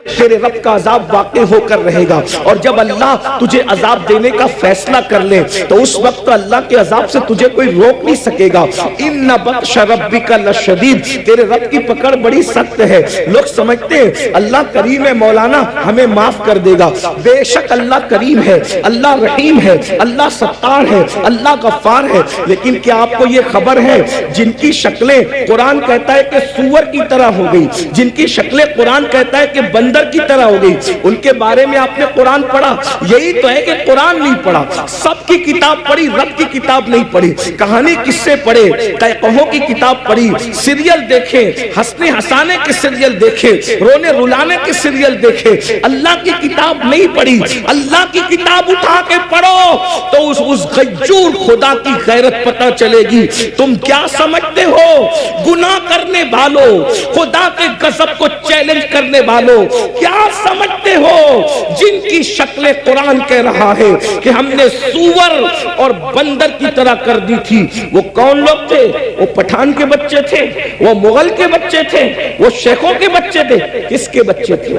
تیرے رب کا عذاب واقع ہو کر رہے گا، اور جب اللہ تجھے عذاب دینے کا فیصلہ کر لے تو اس وقت اللہ کے عذاب سے تجھے کوئی روک نہیں سکے گا۔ ان بطش ربک لشدید، تیرے رب کی پکڑ بڑی سخت ہے۔ لوگ سمجھتے ہیں اللہ کریم ہے، مولانا ہمیں معاف کر دے گا۔ بے شک اللہ کریم ہے، اللہ رحیم ہے، اللہ ستار ہے، اللہ غفار ہے، لیکن کیا آپ کو یہ خبر ہے جن کی شکلیں قرآن کہتا ہے کہ سور کی طرح ہو گئی، جن کی شکلیں قرآن کہتا ہے کہ بندر کی طرح ہو گئی، ان کے بارے میں آپ نے قرآن پڑھا؟ یہی تو ہے کہ قرآن نہیں پڑھا، سب کی کتاب پڑھی، رب کی کتاب نہیں پڑھی، کہانی کس سے پڑھے، قہقہوں کی کتاب پڑھی، سیریل دیکھے، ہنسنے ہنسانے کے سیریل دیکھے، رونے رلانے کے سیریل دیکھے، اللہ کی کتاب نہیں پڑھی۔ اللہ کی کتاب اٹھا کے پڑھو تو اس غیور خدا کی غیرت پتہ چلے گی۔ تم کیا سمجھتے ہو گناہ کرنے والوں، خدا کے غضب کو چیلنج کرنے والوں، کیا سمجھتے ہو جن کی شکلیں قرآن کہہ رہا ہے کہ ہم نے سور اور بندر کی طرح کر دی تھی؟ وہ کون لوگ تھے؟ وہ پٹھان کے بچے تھے، وہ مغل کے بچے تھے، وہ شیخوں کے بچے تھے۔ کس کے بچے تھے؟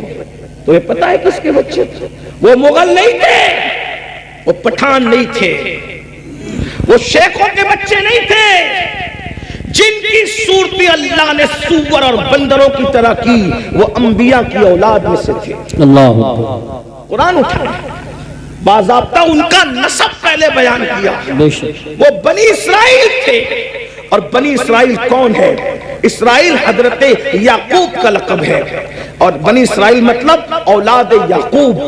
تو یہ پتا ہے کس کے بچے تھے؟ وہ مغل نہیں تھے، وہ پٹھان نہیں تھے، وہ شیخوں کے بچے نہیں تھے۔ جن کی صورتی اللہ نے سور اور بندروں کی طرح کی وہ انبیاء کی اولاد میں سے تھے۔ اللہ قرآن اٹھا باضابطہ ان کا نسب پہلے بیان کیا۔ وہ بنی اسرائیل تھے، اور بنی اسرائیل کون ہے؟ اسرائیل حضرت یعقوب کا لقب ہے، اور بنی اسرائیل مطلب اولاد یعقوب،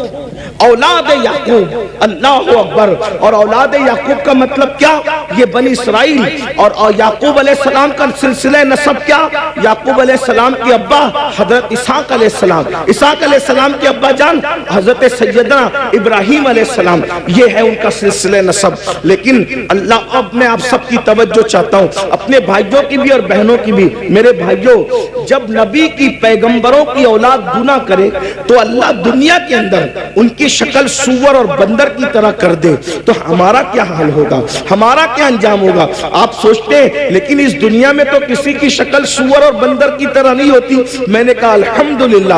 اولاد یعقوب، اللہ اکبر۔ اور اولاد یعقوب کا مطلب کیا؟ یہ بنی اسرائیل اور یعقوب علیہ السلام کا سلسلہ نسب کیا؟ یعقوب علیہ السلام کے ابا حضرت اسحاق علیہ السلام، اسحاق علیہ السلام کے ابا جان حضرت سیدنا ابراہیم علیہ السلام، یہ ہے ان کا سلسلہ نسب۔ لیکن اللہ، اب میں آپ سب کی توجہ چاہتا ہوں، اپنے بھائیوں کی بھی اور بہنوں کی بھی۔ میرے بھائیوں، جب نبی کی پیغمبروں کی اولاد گناہ کرے تو اللہ دنیا کے اندر ان کی شکل سور اور بندر کی طرح کر دے تو ہمارا کیا حال ہوگا، ہمارا کیا انجام ہوگا؟ آپ سوچتے ہیں لیکن اس دنیا میں تو کسی کی شکل سور اور بندر کی طرح نہیں ہوتی۔ میں نے کہا الحمدللہ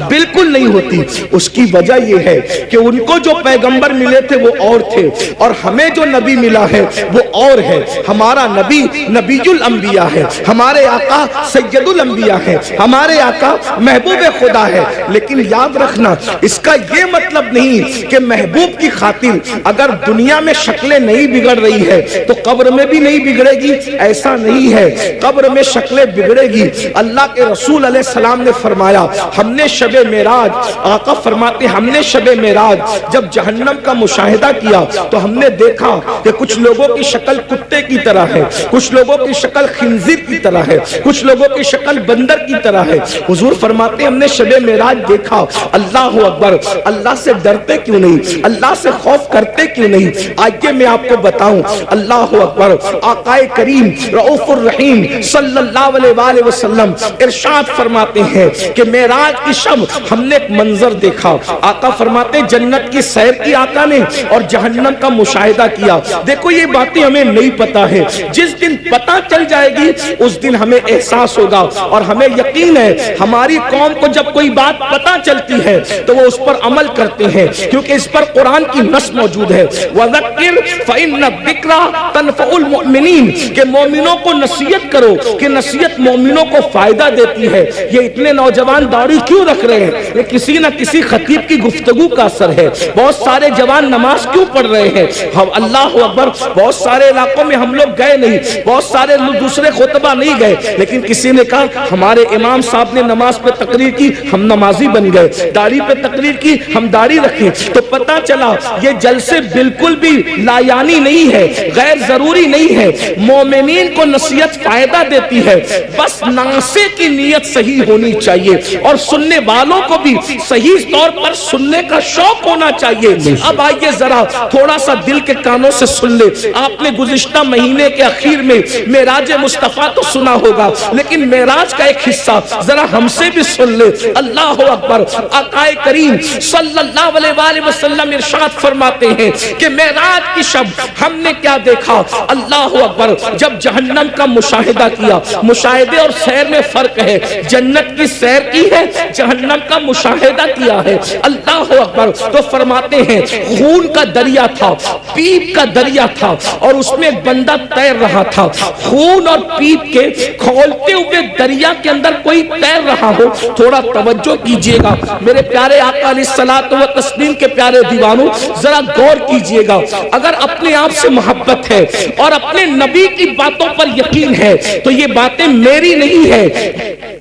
بالکل نہیں ہوتی۔ اس کی وجہ یہ ہے کہ ان کو جو پیغمبر ملے تھے وہ اور تھے، اور ہمیں جو نبی ملا ہے وہ اور ہے۔ ہمارا نبی نبی الانبیاء ہے، ہمارے آقا سید الانبیاء ہے، ہمارے آقا محبوب خدا ہے۔ لیکن یاد رکھنا، اس کا یہ مطلب نہیں کہ محبوب کی خاطر اگر دنیا میں شکلیں نہیں بگڑ رہی ہے تو قبر میں بھی نہیں بگڑے گی، ایسا نہیں ہے۔ قبر میں شکلیں بگڑے گی۔ اللہ کے رسول علیہ السلام نے فرمایا، ہم نے شب معراج، آقا فرماتے ہم نے شب معراج جب جہنم کا مشاہدہ کیا تو ہم نے دیکھا کہ کچھ لوگوں کی شکل کتے کی طرح ہے، کچھ لوگوں کی شکل خنزیر کی طرح ہے، کچھ لوگوں کی شکل بندر کی طرح ہے۔ حضور فرماتے ہم نے شب معراج دیکھا۔ اللہ اکبر، اللہ سے ڈرتے کیوں نہیں؟ اللہ سے خوف کرتے کیوں نہیں؟ آئیے میں آپ کو بتاؤں، اللہ اکبر، آقا کریم رؤوف الرحیم صلی اللہ علیہ وآلہ وسلم ارشاد فرماتے ہیں کہ معراج کی شب ہم نے ایک منظر دیکھا۔ آقا فرماتے جنت کی سیر کی آقا نے اور جہنم کا مشاہدہ کیا۔ دیکھو یہ باتیں ہمیں نہیں پتا ہے، جس دن پتا چل جائے گی اس دن ہمیں احساس ہوگا، اور ہمیں یقین ہے ہماری قوم کو جب کوئی بات پتا چلتی ہے تو وہ اس پر عمل کرتے ہیں، کیونکہ اس پر قرآن کی نص موجود ہے، وَذَكِّرْ فَإِنَّ الذِّكْرَ تَنفَعُ الْمُؤْمِنِينَ، کہ مومنوں کو نصیحت کرو کہ نصیحت مومنوں کو فائدہ دیتی ہے۔ یہ اتنے نوجوان داڑھی کیوں رکھ رہے ہیں؟ یہ کسی نہ کسی خطیب کی گفتگو کا اثر ہے۔ بہت سارے جوان نماز کیوں پڑھ رہے ہیں؟ اللہ اکبر، بہت سارے علاقوں میں ہم لوگ گئے نہیں، بہت سارے دوسرے خطبہ نہیں گئے، لیکن کسی نے کہا ہمارے امام صاحب نے نماز پہ تقریر کی، ہم نمازی بن گئے، داڑھی پہ تقریر کی، ہم داڑھی رکھیں۔ تو پتہ چلا یہ جلسے بالکل بھی لایانی نہیں ہے، غیر ضروری نہیں ہے۔ مومنین کو نصیحت فائدہ دیتی ہے، بس ناصح کی نیت صحیح ہونی چاہیے، اور سننے والوں کو بھی صحیح طور پر سننے کا شوق ہونا چاہیے۔ اب آئیے ذرا تھوڑا سا دل کے کانوں سے سن لے۔ آپ نے گزشتہ مہینے کے اخیر میں معراج مصطفیٰ تو سنا ہوگا، لیکن معراج کا ایک حصہ ذرا ہم سے بھی سن لے۔ اللہ اکبر، آقا کریم صلی اللہ علیہ وآلہ وسلم ارشاد فرماتے ہیں کہ معراج کی شب ہم نے کیا دیکھا؟ دیکھا, اللہ اکبر, جب جہنم کا مشاہدہ کیا, مشاہدے اور سیر میں فرق ہے, جنت کی سیر کی ہے, جہنم کا مشاہدہ کیا ہے, اللہ اکبر. تو فرماتے ہیں خون کا دریا تھا, پیپ کا دریا تھا, اور اس میں ایک بندہ تیر رہا تھا. خون اور پیپ کے کھولتے ہوئے دریا کے اندر کوئی تیر رہا ہو, تھوڑا توجہ کیجئے گا میرے پیارے آقا علیہ الصلوۃ والتسلیم کے پیارے دیوانوں, ذرا غور کیجئے گا. اگر اپنے آپ سے محبت ہے اور اپنے نبی کی باتوں پر یقین ہے تو یہ باتیں میری نہیں ہے,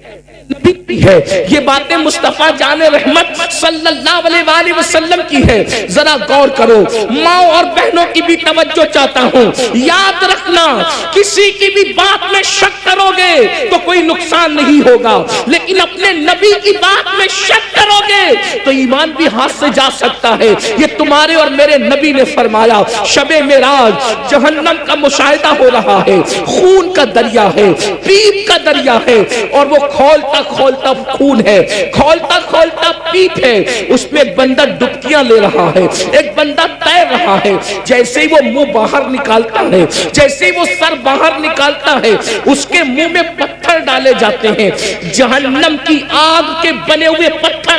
ہے, یہ باتیں مصطفیٰ جان رحمت صلی اللہ علیہ وآلہ وسلم کی ہے. ذرا غور کرو, ماں اور بہنوں کی بھی توجہ چاہتا ہوں. یاد رکھنا, کسی کی بھی بات میں شک کرو گے تو کوئی نقصان نہیں ہوگا, لیکن اپنے نبی کی بات میں شک کرو گے تو ایمان بھی ہاتھ سے جا سکتا ہے. یہ تمہارے اور میرے نبی نے فرمایا. شب معراج جہنم کا مشاہدہ ہو رہا ہے, خون کا دریا ہے, پیپ کا دریا ہے, اور وہ کھولتا کھولتا خون ہے, کھولتا کھولتا پیپ ہے. اس میں ایک بندہ ڈبکیاں لے رہا ہے, ایک بندہ تیر رہا ہے. جیسے ہی وہ منہ باہر نکالتا ہے, جیسے ہی وہ سر باہر نکالتا ہے, اس کے منہ میں پتھر ڈالے جاتے ہیں, جہنم کی آگ کے بنے ہوئے پتھر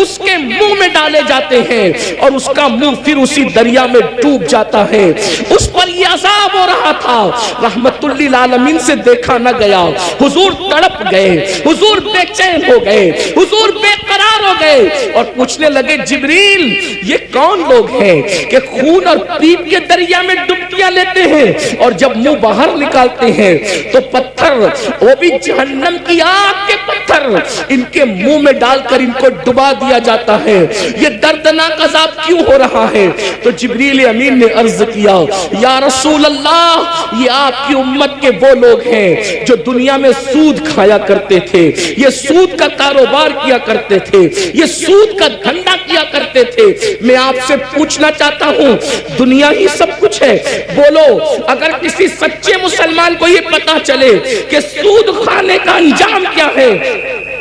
اس کے منہ میں ڈالے جاتے ہیں, اور اس کا منہ پھر اسی دریا میں ڈوب جاتا ہے. اس پر یہ عذاب ہو رہا تھا, رحمت للعالمین سے دیکھا نہ گیا. حضور تڑپ گئے, حضور بے چین ہو گئے, حضور بے قرار ہو گئے, اور پوچھنے لگے جبریل یہ کون لوگ ہیں کہ خون اور پیپ کے دریا میں ڈبکیاں لیتے ہیں, اور جب منہ باہر نکالتے ہیں تو پتھر, وہ بھی جہنم کی آگ کے پتھر, ان کے منہ میں ڈال کر ان کو ڈبا دیا جاتا ہے. یہ دردناک عذاب کیوں ہو رہا ہے؟ تو جبریل امین نے عرض کیا, یا رسول اللہ, یہ آپ کی امت کے وہ لوگ ہیں جو دنیا میں سود کھایا کرتے تھے, یہ سود کا کاروبار کیا کرتے تھے, یہ سود کا دھندا کیا کرتے تھے. میں آپ سے پوچھنا چاہتا ہوں, دنیا ہی سب کچھ ہے, بولو اگر کسی سچے مسلمان کو یہ پتا چلے کہ سود کھانے کا انجام کیا ہے,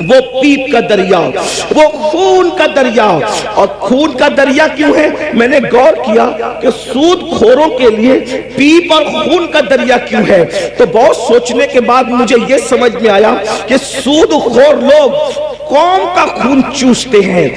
وہ پیپ کا دریا, وہ خون کا دریا. اور خون کا دریا کیوں ہے؟ میں نے غور کیا کہ سود خوروں کے لیے پیپ اور خون کا دریا کیوں ہے, تو بہت سوچنے کے بعد مجھے یہ سمجھ میں آیا کہ سود خور لوگ قوم کا خون چوستے ہیں,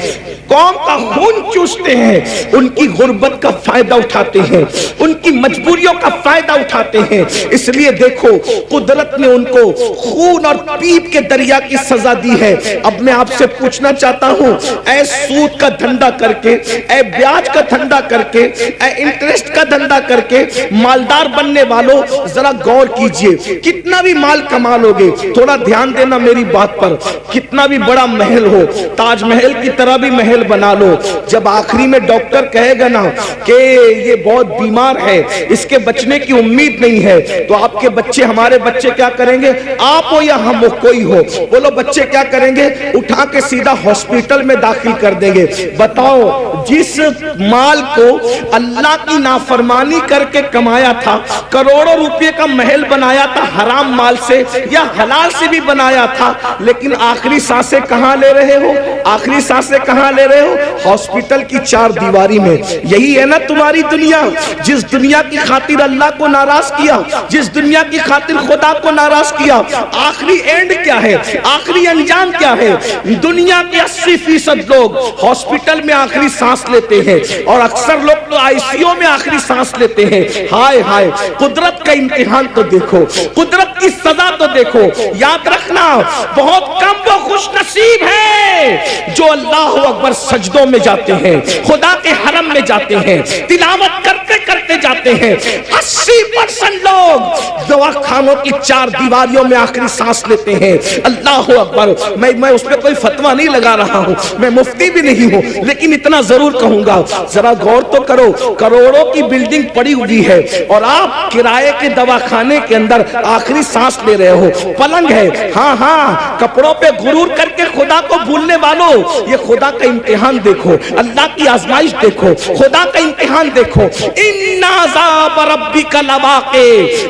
قوم کا خون چوستے ہیں, ان کی غربت کا فائدہ اٹھاتے ہیں, ان کی مجبوریوں کا فائدہ اٹھاتے ہیں. اس لیے دیکھو قدرت نے ان کو خون اور پیپ کے دریا کی سزا دی ہے. اب میں آپ سے پوچھنا چاہتا ہوں, اے سود کا دھندا کر کے, اے بیاج کا دھندا کر کے, اے انٹرسٹ کا دھندا کر کے مالدار بننے والوں, ذرا غور کیجئے, کتنا بھی مال کما لوگے, تھوڑا دھیان دینا میری بات پر, کتنا بھی بڑا محل ہو, تاج محل کی طرح بھی محل بنا لو, جب آخری میں ڈاکٹر کہے گا نا کہ یہ بہت بیمار ہے, اس کے بچنے کی امید نہیں ہے, تو آپ کے بچے, ہمارے بچے کیا کریں گے؟ آپ ہو یا ہم ہو, کوئی ہو, بولو بچے کیا کریں گے؟ اٹھا کے سیدھا ہاسپٹل میں داخل کر دیں گے. بتاؤ, جس مال کو اللہ کی نافرمانی کر کے کمایا تھا, کروڑوں روپے کا محل بنایا تھا حرام مال سے یا حلال سے بھی بنایا تھا, لیکن آخری سانسیں کہاں لے رہے ہو؟ آخری سانسیں کہاں لے رہے ہو؟ ہاسپٹل کی چار دیواری میں. یہی ہے نا تمہاری دنیا, جس دنیا کی خاطر اللہ کو ناراض کیا, جس دنیا کی خاطر خدا کو ناراض کیا, آخری اینڈ کیا ہے, آخری انجام کیا ہے؟ دنیا کے 80% لوگ ہاسپٹل میں آخری سانس لیتے ہیں, اور اکثر لوگ تو آئی سی یو میں آخری سانس لیتے ہیں. ہائے ہائے, قدرت کا امتحان تو دیکھو, قدرت کی سزا تو دیکھو. یاد رکھنا, بہت کم وہ خوش نصیب ہے جو اللہ اکبر سجدوں میں جاتے ہیں, خدا کے حرم میں جاتے ہیں, تلاوت کرتے کرتے جاتے ہیں. 80% لوگ دوا خانوں کی چار دیواریوں میں آخری سانس لیتے ہیں. اللہ اکبر. میں اس پہ کوئی فتویٰ نہیں لگا رہا ہوں, میں مفتی بھی نہیں ہوں, لیکن اتنا ضرور کہوں گا, ذرا غور تو کرو, کروڑوں کی بلڈنگ پڑی ہوئی ہے اور آپ کرائے کے دواخانے کے اندر آخری سانس لے رہے ہو. پلنگ ہے, ہاں ہاں, کپڑوں پہ غرور کر کے خدا کو بھولنے والوں, یہ خدا کا امتحان دیکھو, اللہ کی آزمائش دیکھو, خدا کا امتحان دیکھو. ان عذاب ربک لواقع.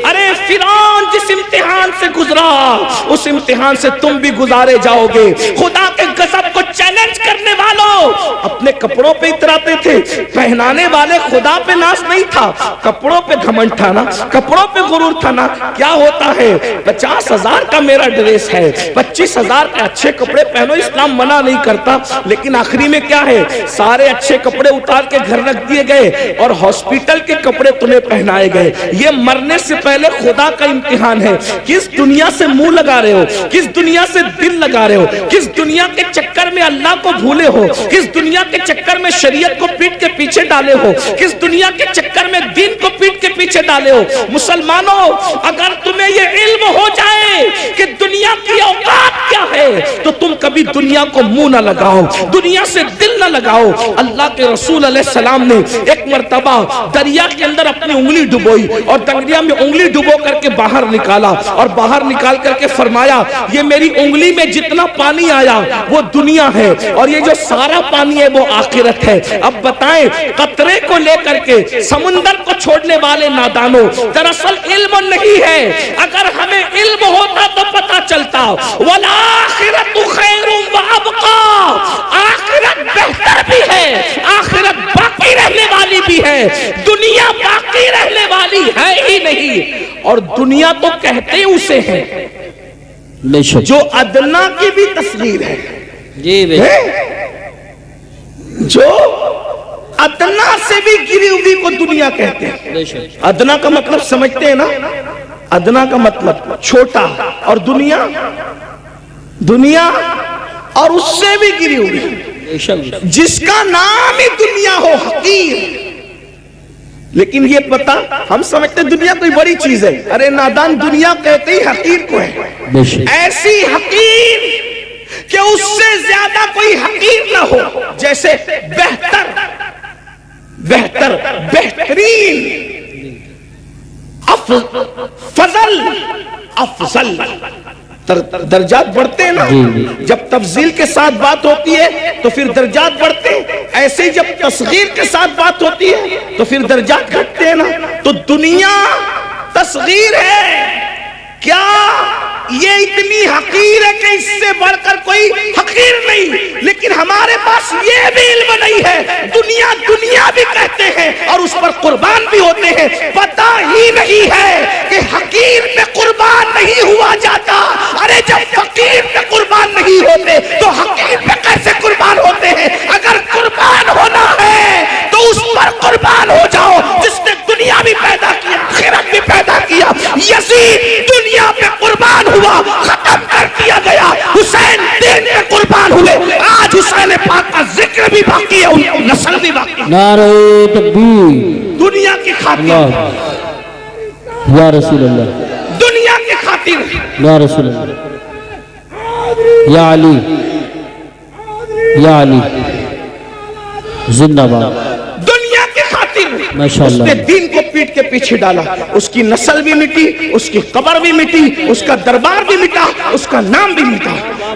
ارے فرعون جس امتحان سے گزرا, اس امتحان سے تم بھی گزارے جاؤ گے. خدا کے غضب کو چیلنج کرنے والوں, اپنے کپڑوں پہ اتراتے تھے. پہنانے والے خدا پہ ناز نہیں تھا, کپڑوں پہ گھمنڈ تھا نا, کپڑوں پہ غرور تھا نا. کیا ہوتا ہے 50,000 کا میرا ڈریس ہے, 25,000 کے اچھے کپڑے پہنو, اسلام منع نہیں کرتا, لیکن آخری میں کیا ہے, سارے اچھے کپڑے اتار کے گھر رکھ دیے گئے اور ہاسپٹل کے کپڑے تمہیں پہنائے گئے. یہ مرنے سے پہلے خدا کا امتحان ہے. کس دنیا سے منہ لگا رہے ہو, کس دنیا سے دل لگا رہے ہو, کس دنیا کے چکر میں اللہ کو بھولے ہو, کس دنیا کے چکر میں شریعت کو پیٹ کے پیچھے ڈالے ہو, کس دنیا کے چکر میں دین کو پیٹ کے پیچھے ڈالے ہو. مسلمانوں, اگر تمہیں یہ علم ہو جائے کہ دنیا کی اوقات کیا ہے تو تم کبھی دنیا کو منہ نہ لگاؤ, دنیا سے دل نہ لگاؤ. اللہ کے رسول علیہ السلام نے ایک مرتبہ دریا کے اندر اپنی انگلی ڈبوئی اور دریا میں انگلی ڈبو کر کے باہر نکالا, اور باہر نکال کر کے فرمایا یہ میری انگلی میں جتنا پانی آیا وہ دنیا ہے, اور یہ جو سارا پانی ہے وہ آخرت ہے. اب بتائیں, قطرے کو لے کر کے سمندر کو چھوڑنے والے نادانوں, دراصل علم نہیں ہے. اگر ہمیں علم ہوتا تو پتا چلتا, والآخرت خیر وابقا, آخرت بہتر بھی ہے, آخرت باقی رہنے والی بھی ہے, دنیا باقی رہنے والی ہے ہی نہیں. اور دنیا تو کہتے اسے ہیں جو ادنا کی بھی تصویر ہے, جو ادنا سے بھی گری ہوئی کو دنیا کہتے ہیں. ادنا کا مطلب سمجھتے ہیں نا, ادنا کا مطلب چھوٹا, اور دنیا, دنیا اور اس سے بھی گری ہوئی, جس کا نام ہی دنیا ہو حقیر. لیکن یہ پتا ہم سمجھتے دنیا کوئی بڑی چیز ہے. ارے نادان, دنیا کہتے ہی حقیر کو ہے, ایسی حقیر کہ اس سے زیادہ کوئی حقیر نہ ہو. جیسے بہتر, بہتر, بہترین, فضل, افضل. درجات بڑھتے ہیں نا, جب تفضیل کے ساتھ بات ہوتی ہے تو پھر درجات بڑھتے ہیں, ایسے ہی جب تصغیر کے ساتھ بات ہوتی ہے تو پھر درجات گھٹتے ہیں نا. تو دنیا تصغیر ہے کیا, یہ اتنی حقیر ہے کہ اس سے بڑھ کر کوئی حقیر نہیں. لیکن ہمارے پاس یہ بھی علم نہیں ہے, دنیا دنیا بھی کہتے ہیں اور اس پر قربان بھی ہوتے ہیں. پتہ ہی نہیں ہے کہ حقیر پہ قربان نہیں ہوا جاتا. ارے جب فقیر پہ قربان نہیں ہوتے تو حقیر پہ کیسے قربان ہوتے ہیں؟ اگر قربان ہونا ہے تو اس پر قربان ہو جاؤ جس نے دنیا بھی پیدا کیا, آخرت بھی پیدا کیا. یزید دنیا پہ قربان ہوا, ختم کر دیا گیا. حسین دین پہ قربان ہوئے, آج حسین پاک کا ذکر بھی باقی ہے, ان کی نسل بھی باقی ہے. نعرہ تکبیر, دنیا کی خاطر, یا رسول اللہ, دنیا کی خاطر, یا رسول اللہ, یا علی, یا علی زندہ باد. دنیا کی خاطر ماشاءاللہ, اس نے دین کو پیٹ کے پیچھے ڈالا. اس کی نسل بھی مٹی, اس کی قبر بھی مٹی, اس کا دربار بھی مٹا, اس کا نام بھی مٹا.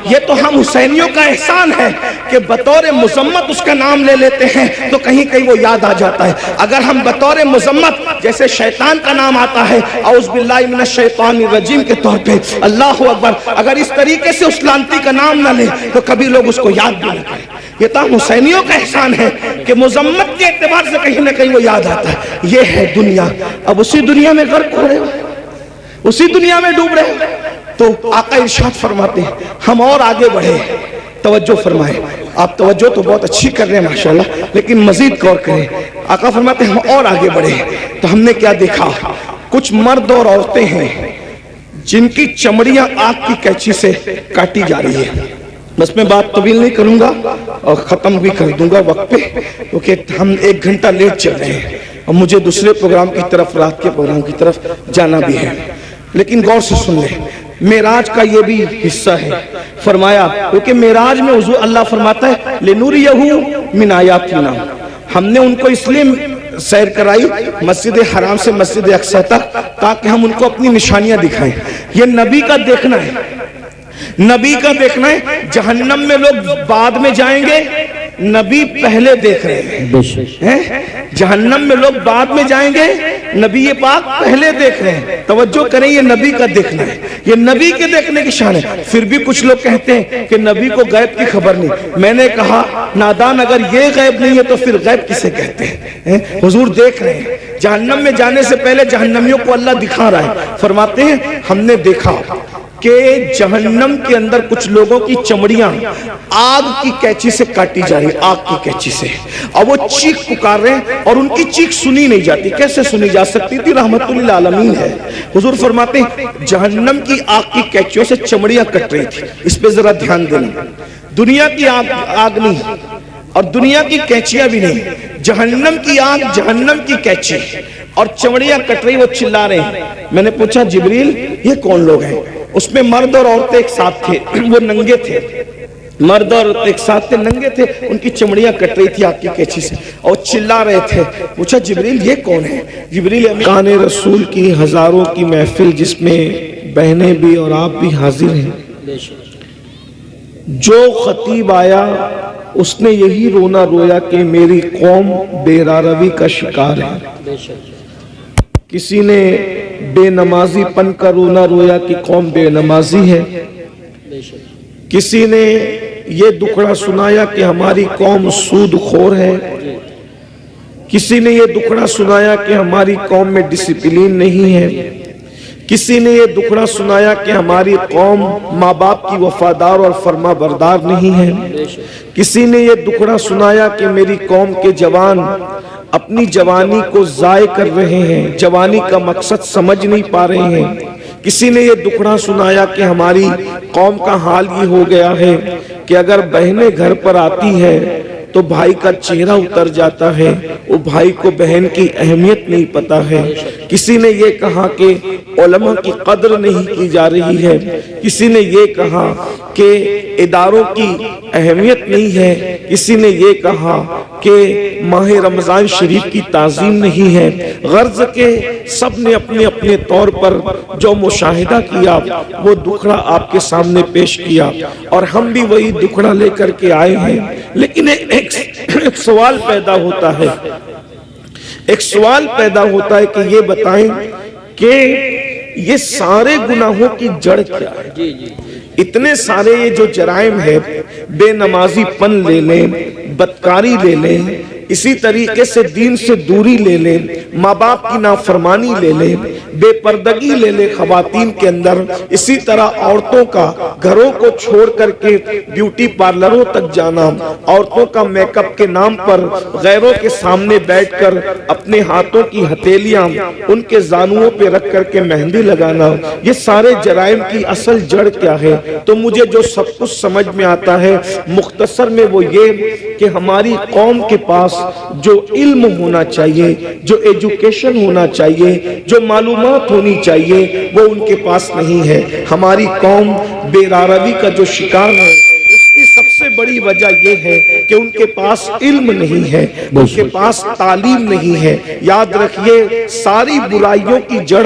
یہ تو ہم حسینیوں کا احسان ہے کہ بطور مذمت اس کا نام لے لیتے ہیں تو کہیں کہیں وہ یاد آ جاتا ہے. اگر ہم بطور مذمت جیسے شیطان کا نام آتا ہے اعوذ باللہ من الشیطان الرجیم کے طور پہ, اللہ اکبر, اگر اس طریقے سے اس لانتی کا نام نہ لے تو کبھی لوگ اس کو یاد بھی نہ کریں. یہ تو ہم حسینیوں کا احسان ہے کہ مذمت کے اعتبار سے کہیں نہ کہیں وہ یاد آتا ہے. یہ ہے دنیا. اب اسی دنیا میں غرق ہو رہے ہو, اسی دنیا میں ڈوب رہے ہو. تو آقا ارشاد فرماتے ہیں ہم اور آگے بڑھے. توجہ فرمائیں, آپ توجہ تو بہت اچھی کر رہے ہیں ماشاءاللہ, لیکن مزید غور کریں. آقا فرماتے ہیں ہم اور آگے بڑھے تو ہم نے کیا دیکھا, کچھ مرد اور عورتیں ہیں جن کی چمڑیاں آگ کی کینچی سے کاٹی جا رہی ہے. بس میں بات طویل نہیں کروں گا اور ختم بھی کر دوں گا وقت پہ, کیونکہ ہم 1 گھنٹہ لیٹ چل رہے ہیں اور مجھے دوسرے پروگرام کی طرف, رات کے پروگرام کی طرف جانا بھی ہے. لیکن غور سے سن لیں, معراج کا یہ بھی حصہ ہے. فرمایا کیونکہ معراج میں حضور اللہ فرماتا ہے لِنُرِيَهُ مِنْ آیَاتِنَا, ہم نے ان کو اس لیے سیر کرائی مسجد حرام سے مسجد اقصی تک تاکہ ہم ان کو اپنی نشانیاں دکھائیں. یہ نبی کا دیکھنا ہے, نبی کا دیکھنا ہے. جہنم میں لوگ بعد میں جائیں گے نبی پہلے دیکھ رہے ہیں. بے شک. جہنم میں لوگ بعد میں جائیں گے, نبی پاک پہلے دیکھ رہے ہیں. توجہ کریں, یہ نبی کا دیکھنا ہے, یہ نبی کے دیکھنے کی شان ہے. پھر بھی کچھ لوگ کہتے ہیں کہ نبی کو غیب کی خبر نہیں. میں نے کہا نادان, اگر یہ غیب نہیں ہے تو پھر غیب کسے کہتے ہیں؟ حضور دیکھ رہے ہیں. جہنم میں جانے سے پہلے جہنمیوں کو اللہ دکھا رہا ہے. فرماتے ہیں ہم نے دیکھا کہ جہنم کے اندر کچھ لوگوں کی چمڑیاں آگ کی کینچی سے کاٹی جا رہی, آگ کی کینچی سے, اور وہ چیخ پکار رہے ہیں اور ان کی چیخ سنی نہیں جاتی. کیسے سنی جا سکتی تھی؟ رحمت للعالمین ہے. حضور فرماتے ہیں جہنم کی آگ کی کینچیوں سے چمڑیاں کٹ رہی تھی. اس پہ ذرا دھیان دینا, دنیا کی آگ نہیں اور دنیا کی کینچیاں بھی نہیں, جہنم کی آگ, جہنم کی کینچی اور چمڑیاں کٹ رہی. وہ چلا رہے ہیں. میں نے پوچھا جبریل یہ کون لوگ ہیں؟ اس میں مرد اور عورتیں ایک ساتھ تھے, وہ ننگے تھے, مرد اور عورتیں ایک ساتھ تھے, ننگے تھے, ان کی چمڑیاں کٹ رہی تھی آگ کی کینچی سے اور چلا رہے تھے. پوچھا جبریل یہ کون ہے؟ جبریل کان رسول کی ہزاروں کی محفل جس میں بہنیں بھی اور آپ بھی حاضر ہیں. جو خطیب آیا اس نے یہی رونا رویا کہ میری قوم بے راروی کا شکار ہے. کسی نے بے نمازی پن کا رونا رویا کہ قوم بے نمازی ہے. کسی نے یہ دکھڑا سنایا کہ ہماری قوم سود خور ہے. کسی نے یہ دکھڑا سنایا کہ ہماری قوم میں ڈسپلین نہیں ہے. کسی نے یہ دکھڑا سنایا کہ ہماری قوم ماں باپ کی وفادار اور فرما بردار نہیں ہے. کسی نے یہ دکھڑا سنایا کہ میری قوم کے جوان اپنی جوانی کو ضائع کر رہے ہیں, جوانی کا مقصد سمجھ نہیں پا رہے ہیں. کسی نے یہ دکھڑا سنایا کہ ہماری قوم کا حال یہ ہو گیا ہے کہ اگر بہنیں گھر پر آتی ہے تو بھائی کا چہرہ اتر جاتا ہے, وہ بھائی کو بہن کی اہمیت نہیں پتا ہے. کسی نے یہ کہا کہ علماء کی قدر نہیں کی جا رہی ہے. کسی نے یہ کہا کہ اداروں کی اہمیت نہیں ہے. کسی نے یہ کہا کہ ماہ رمضان شریف کی تعظیم نہیں ہے. غرض کے سب نے اپنے اپنے طور پر جو مشاہدہ کیا وہ دکھڑا آپ کے سامنے پیش کیا, اور ہم بھی وہی دکھڑا لے کر کے آئے ہیں. لیکن ایک سوال پیدا ہوتا ہے, ایک سوال پیدا ہوتا ہے کہ یہ بتائیں کہ یہ سارے گناہوں کی جڑ کیا ہے؟ اتنے سارے یہ جو جرائم ہے, بے نمازی پن لے لیں, بدکاری لے لیں, اسی طریقے سے دین سے دوری لے لیں, ماں باپ کی نافرمانی لے لیں, بے پردگی لے لیں خواتین کے اندر, اسی طرح عورتوں کا گھروں کو چھوڑ کر کے بیوٹی پارلروں تک جانا, عورتوں کا میک اپ کے نام پر غیروں کے سامنے بیٹھ کر اپنے ہاتھوں کی ہتھیلیاں ان کے زانوؤں پہ رکھ کر کے مہندی لگانا, یہ سارے جرائم کی اصل جڑ کیا ہے؟ تو مجھے جو سب کچھ سمجھ میں آتا ہے مختصر میں وہ یہ کہ ہماری قوم کے پاس جو علم ہونا چاہیے, جو ایجوکیشن ہونا چاہیے, جو معلومات ہونی چاہیے, وہ ان کے پاس نہیں ہے. ہماری قوم بے راروی کا جو شکار ہے اس کی سب سے بڑی وجہ یہ ہے کہ ان کے پاس علم نہیں ہے, ان کے پاس تعلیم نہیں ہے. یاد رکھیے ساری برائیوں کی جڑ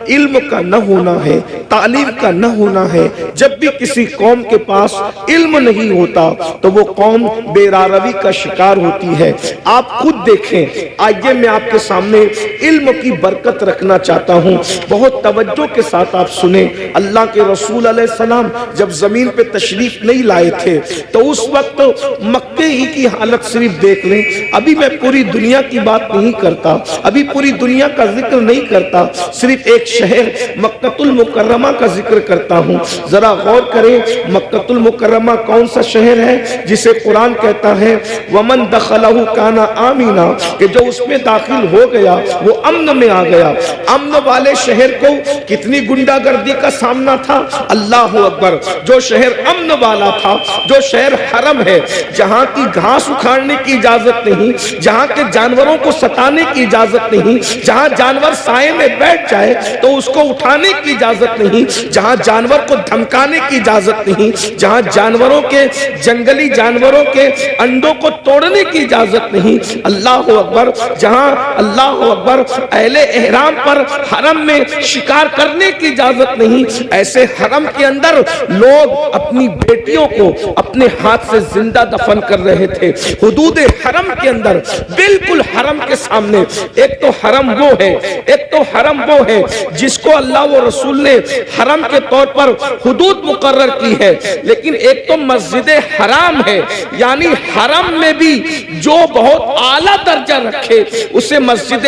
علم کا نہ ہونا ہے, تعلیم کا نہ ہونا ہے. جب بھی کسی قوم کے پاس علم نہیں ہوتا تو وہ قوم بے راروی کا شکار ہوتی ہے. آپ خود دیکھیں. آئیے میں آپ کے سامنے علم کی برکت رکھنا چاہتا ہوں, بہت توجہ کے ساتھ آپ سنیں. اللہ کے رسول علیہ السلام جب زمین پہ تشریف نہیں لائے تھے تو اس وقت مکے ہی کی حالت صرف دیکھ لیں. ابھی میں پوری دنیا کی بات نہیں کرتا, ابھی پوری دنیا کا ذکر نہیں کرتا, صرف ایک شہر مکۃ المکرمہ کا ذکر کرتا ہوں. ذرا غور کریں, مکۃ المکرمہ کون سا شہر ہے جسے قرآن کہتا ہے وَمَن دَخَلَهُ كَانَ آمِنًا, کہ جو اس میں داخل ہو گیا وہ امن میں آ گیا. امن والے شہر کو کتنی گنڈا گردی کا سامنا تھا, اللہ اکبر. جو شہر امن والا تھا, جو شہر حرم ہے, جہاں کی گھاس اکھاڑنے کی اجازت نہیں, جہاں کے جانوروں کو ستانے کی اجازت نہیں, جہاں جانور سائے میں بیٹھ جائے تو اس کو اٹھانے کی اجازت نہیں, جہاں جانور کو دھمکانے کی اجازت نہیں, جہاں جانوروں کے جنگلی جانوروں کے انڈوں کو توڑنے کی اجازت نہیں, اللہ اکبر. جہاں اللہ اکبر اہل احرام پر حرم میں شکار کرنے کی اجازت نہیں, ایسے حرم کے اندر لوگ اپنی بیٹیوں کو اپنے ہاتھ سے زندہ دفن کر رہے تھے حدود حرم کے اندر، بالکل حرم کے سامنے۔ ایک تو حرم وہ ہے جس کو اللہ و رسول نے حرم کے طور پر حدود مقرر کی ہے، لیکن ایک تو مسجد حرام ہے، یعنی حرم میں بھی جو بہت اعلیٰ درجہ رکھے اسے مسجد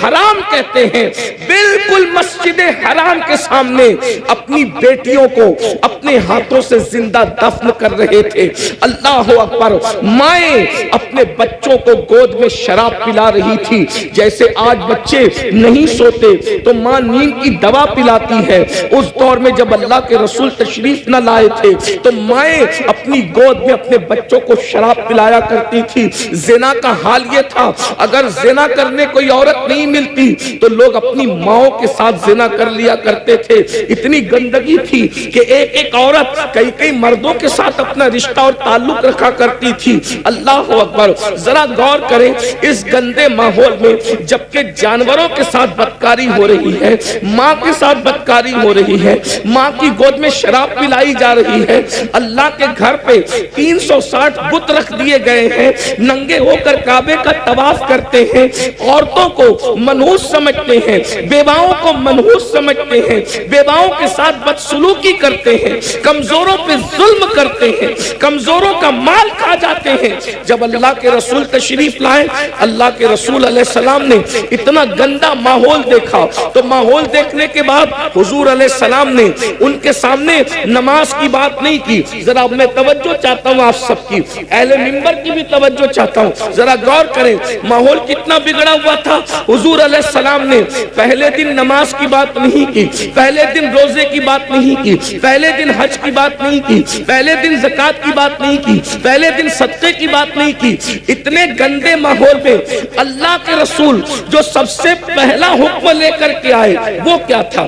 حرام کہتے ہیں۔ بالکل مسجد حرام کے سامنے اپنی بیٹیوں کو اپنے ہاتھوں سے زندہ دفن کر رہے تھے۔ اللہ اکبر۔ مائیں اپنے بچوں کو گود میں شراب پلا رہی تھی، جیسے آج بچے نہیں سوتے تو ماں نیند کی دوا پلاتی ہے، اس دور میں جب اللہ کے رسول تشریف نہ لائے تھے تو مائیں اپنی گود میں اپنے بچوں کو شراب پلایا کرتی تھی۔ زنا کا حال یہ تھا، اگر زنا کرنے کوئی عورت نہیں ملتی تو لوگ اپنی ماؤں کے ساتھ زنا کر لیا کرتے تھے۔ اتنی گندگی تھی کہ ایک عورت کئی مردوں کے ساتھ اپنا رشتہ اور تعلق رکھا کرتی تھی۔ اللہ اکبر۔ ذرا غور کریں اس گندے ماحول میں، جبکہ جانوروں کے ساتھ بدکاری ہو رہی ہے، ماں کے ساتھ بدکاری ہو رہی ہے، ماں کی گود میں شراب پلائی جا رہی ہے، اللہ کے گھر پہ 360 بت رکھ دیے گئے ہیں، ننگے ہو کر کعبے کا طواف کرتے ہیں، عورتوں کو منحوس سمجھتے ہیں، بیواؤں کو منحوس سمجھتے ہیں، بیواؤں کے ساتھ بدسلوکی کرتے ہیں، کمزوروں پہ ظلم کرتے ہیں، کمزوروں کا مال کھا جاتے ہیں۔ جب اللہ کے رسول تشریف لائے، اللہ کے رسول علیہ السلام نے اتنا گندا ماحول دیکھا تو ماحول دیکھنے کے بعد حضور علیہ السلام نے ان کے سامنے نماز کی بات نہیں کی۔ ذرا میں توجہ چاہتا ہوں آپ سب کی، اہل منبر کی بھی توجہ چاہتا ہوں، ذرا غور کریں ماحول کتنا بگڑا ہوا تھا۔ حضور علیہ السلام نے پہلے دن نماز کی بات نہیں کی، پہلے دن روزے کی بات نہیں کی، پہلے دن حج کی بات نہیں کی، پہلے دن زکات کی بات نہیں کی، پہلے دن صدقے کی بات نہیں کی۔ اتنے گندے ماحول میں اللہ کے رسول جو سب سے پہلا حکم لے کر کے آئے وہ کیا تھا؟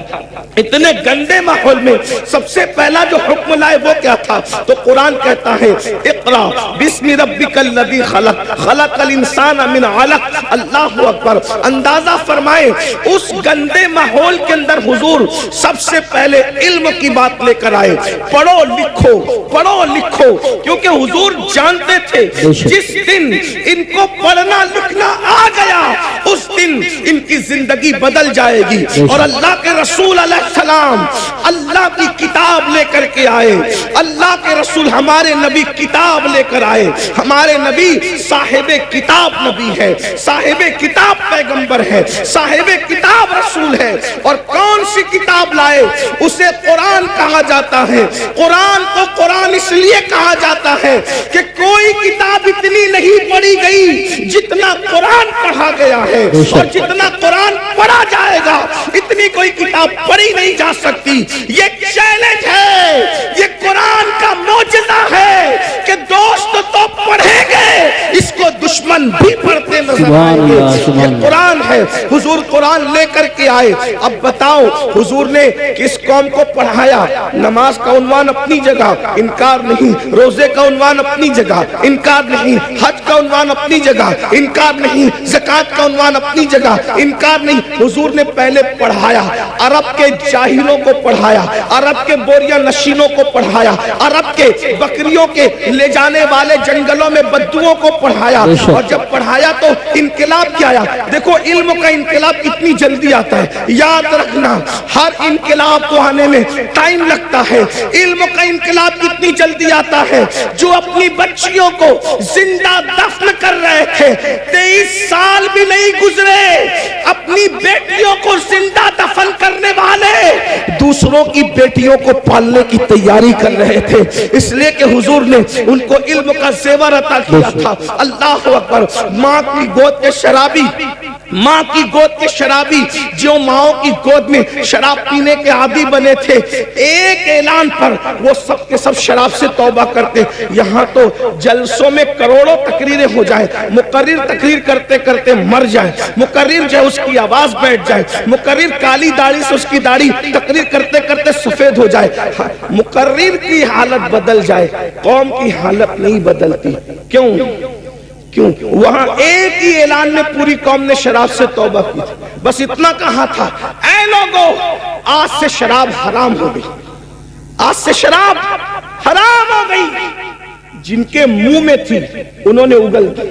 اتنے گندے ماحول میں سب سے پہلا جو حکم لائے وہ کیا تھا؟ تو قرآن کہتا ہے اقرا بسم ربک الذی خلق خلق الانسان من علق۔ اللہ اکبر۔ اندازہ فرمائے اس گندے ماحول کے اندر حضور سب سے پہلے علم کی بات لے کر آئے، پڑھو لکھو، کیونکہ حضور جانتے تھے جس دن ان کو پڑھنا لکھنا آ گیا اس دن ان کی زندگی بدل جائے گی۔ اور اللہ کے رسول علیہ السلام اللہ کی کتاب لے کر کے آئے، اللہ کے رسول ہمارے نبی کتاب لے کر آئے۔ ہمارے نبی صاحب کتاب نبی ہے، صاحب کتاب پیغمبر ہے، صاحب کتاب رسول ہے۔ اور کون سی کتاب لائے؟ اسے قرآن کہا جاتا ہے۔ قرآن کو قرآن اس لیے کہا جاتا ہے کہ کوئی کتاب اتنی نہیں پڑھی گئی جتنا قرآن پڑھا گیا ہے، اور جتنا قرآن پڑھا جائے گا اتنی کوئی کتاب پڑھی نہیں جا سکتی۔ یہ چیلنج ہے، یہ قرآن کا معجزہ ہے کہ دوست تو پڑھیں گے، اس کو دشمن بھی پڑھتے نظر آئیں گے۔ یہ قرآن ہے، حضور قرآن لے کر کے آئے۔ اب بتاؤ حضور نے کس قوم کو پڑھایا؟ نماز کا عنوان اپنی جگہ، انکار نہیں، روزے کا عنوان اپنی جگہ، انکار نہیں، حج کا عنوان اپنی جگہ، انکار نہیں، زکات کا عنوان اپنی جگہ، انکار نہیں۔ حضور نے پہلے پڑھایا، عرب کے جاہلوں کو پڑھایا، عرب کے بوریہ نشینوں کو پڑھایا، عرب کے بکریوں کے لے جانے والے جنگلوں میں بدوؤں کو پڑھایا۔ اور جب پڑھایا تو انقلاب کیا آیا؟ دیکھو علم کا انقلاب کتنی جلدی آتا ہے، یاد رکھنا ہر انقلاب کو آنے میں ٹائم لگتا ہے۔ علم کا انقلاب کتنی جلدی آتا ہے، جو اپنی بچیوں کو زندہ دفن کر رہے تھے 23 سال بھی نہیں گزرے، اپنی بیٹیوں کو زندہ دفن کرنے والے دوسروں کی بیٹیوں کو پالنے کی تیاری کر رہے تھے، اس لیے کہ حضور نے ان کو علم کا زیور عطا کیا تھا۔ اللہ اکبر۔ ماں کی گود کے شرابی جو ماؤں کی گود میں شراب پینے کے عادی بنے تھے، ایک اعلان پر وہ سب کے سب شراب سے توبہ کرتے۔ یہاں تو جلسوں میں کروڑوں تقریریں ہو جائیں، مقرر تقریر کرتے کرتے مر جائے، مقرر جو اس کی آواز بیٹھ جائے، مقرر کالی داڑھی سے اس کی داڑھی تقریر کرتے کرتے سفید ہو جائے، مقرر کی حالت بدل جائے، قوم کی حالت نہیں بدلتی۔ کیوں؟ وہاں ایک ہی اعلان میں پوری قوم نے شراب سے توبہ کی تھی، بس اتنا کہا تھا، اے لوگو آج سے شراب حرام ہو گئی، آج سے شراب حرام ہو گئی۔ جن کے منہ میں تھی انہوں نے اگل دی،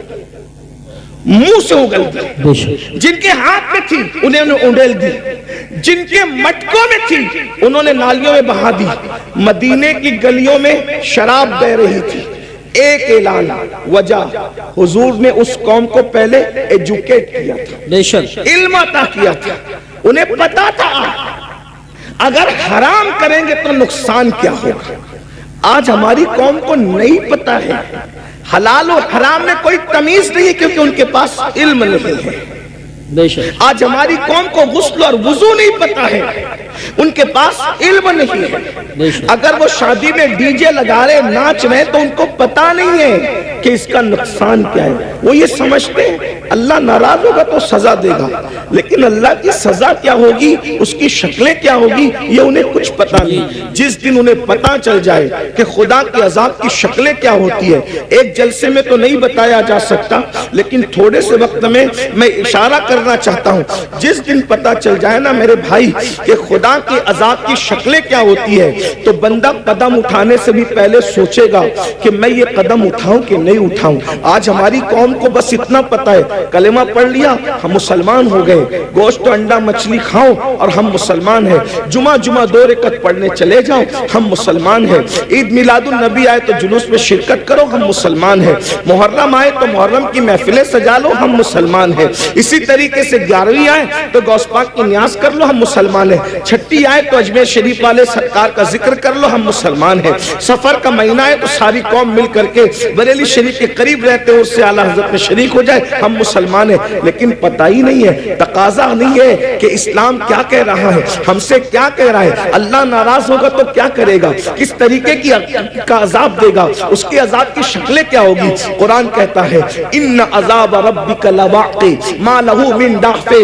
منہ سے اگل دی، بے شک جن کے ہاتھ میں تھی انہوں نے اونڈیل دی، جن کے مٹکوں میں تھی انہوں نے نالیوں میں بہا دی۔ مدینے کی گلیوں میں شراب بہ رہی تھی، ایک اعلان، وجہ حضور نے اس قوم کو پہلے ایجوکیٹ کیا تھا، بے شک علم عطا کیا تھا، انہیں پتا تھا اگر حرام کریں گے تو نقصان کیا ہوگا۔ آج ہماری قوم کو نہیں پتا ہے، حلال و حرام میں کوئی تمیز نہیں ہے کیونکہ ان کے پاس علم نہیں ہے۔ بے شک آج ہماری قوم کو غسل اور وضو نہیں پتا ہے، ان کے پاس علم نہیں ہے۔ اگر وہ شادی میں ڈی جے لگا رہے ناچ رہے تو ان کو پتا نہیں ہے کہ اس کا نقصان کیا ہے۔ وہ یہ سمجھتے ہیں اللہ ناراض ہوگا تو سزا دے گا، لیکن اللہ کی سزا کیا ہوگی، اس کی شکلیں کیا ہوگی، یہ انہیں کچھ پتا نہیں۔ جس دن انہیں پتا چل جائے کہ خدا کے عذاب کی شکلیں کیا ہوتی ہے، ایک جلسے میں تو نہیں بتایا جا سکتا، لیکن تھوڑے سے وقت میں اشارہ کرنا چاہتا ہوں، جس دن پتا چل جائے نا میرے بھائی کہ خدا کے عذاب کی شکلیں کیا ہوتی ہے، تو بندہ قدم اٹھانے سے بھی پہلے سوچے گا کہ میں یہ قدم اٹھاؤں کہ نہیں اٹھاؤں۔ آج ہماری قوم کو بس اتنا پتا ہے کلمہ پڑھ لیا ہم مسلمان ہو گئے، گوشت انڈا مچھلی کھاؤ اور ہم مسلمان ہیں، جمعہ 2 رکعت پڑھنے چلے جاؤ ہم مسلمان ہیں، عید میلاد النبی آئے تو جلوس میں شرکت کرو ہم مسلمان ہیں، محرم آئے تو محرم کی محفلیں سجا لو ہم مسلمان ہیں، اسی طریقے سے 11ویں آئے تو غوث پاک کی نیاز کر لو ہم مسلمان ہیں، چھٹی آئے تو اجمیر شریف والے سرکار کا ذکر کر لو ہم مسلمان ہیں، سفر کا مہینہ ہے تو ساری قوم مل کر کے بریلی شریف کے قریب رہتے ہیں اس سے اعلیٰ حضرت میں شریک ہو جائے ہم مسلمان ہیں۔ لیکن پتہ ہی نہیں ہے، تقاضا نہیں ہے کہ اسلام کیا کہہ رہا ہے، ہم سے کیا کہہ رہا ہے، اللہ ناراض ہوگا تو کیا کرے گا، کس طریقے کا عذاب دے گا، اس کے عذاب کی شکلیں کیا ہوگی۔ قرآن کہتا ہے ان عذاب ربک لواقع ما لہ من دافع،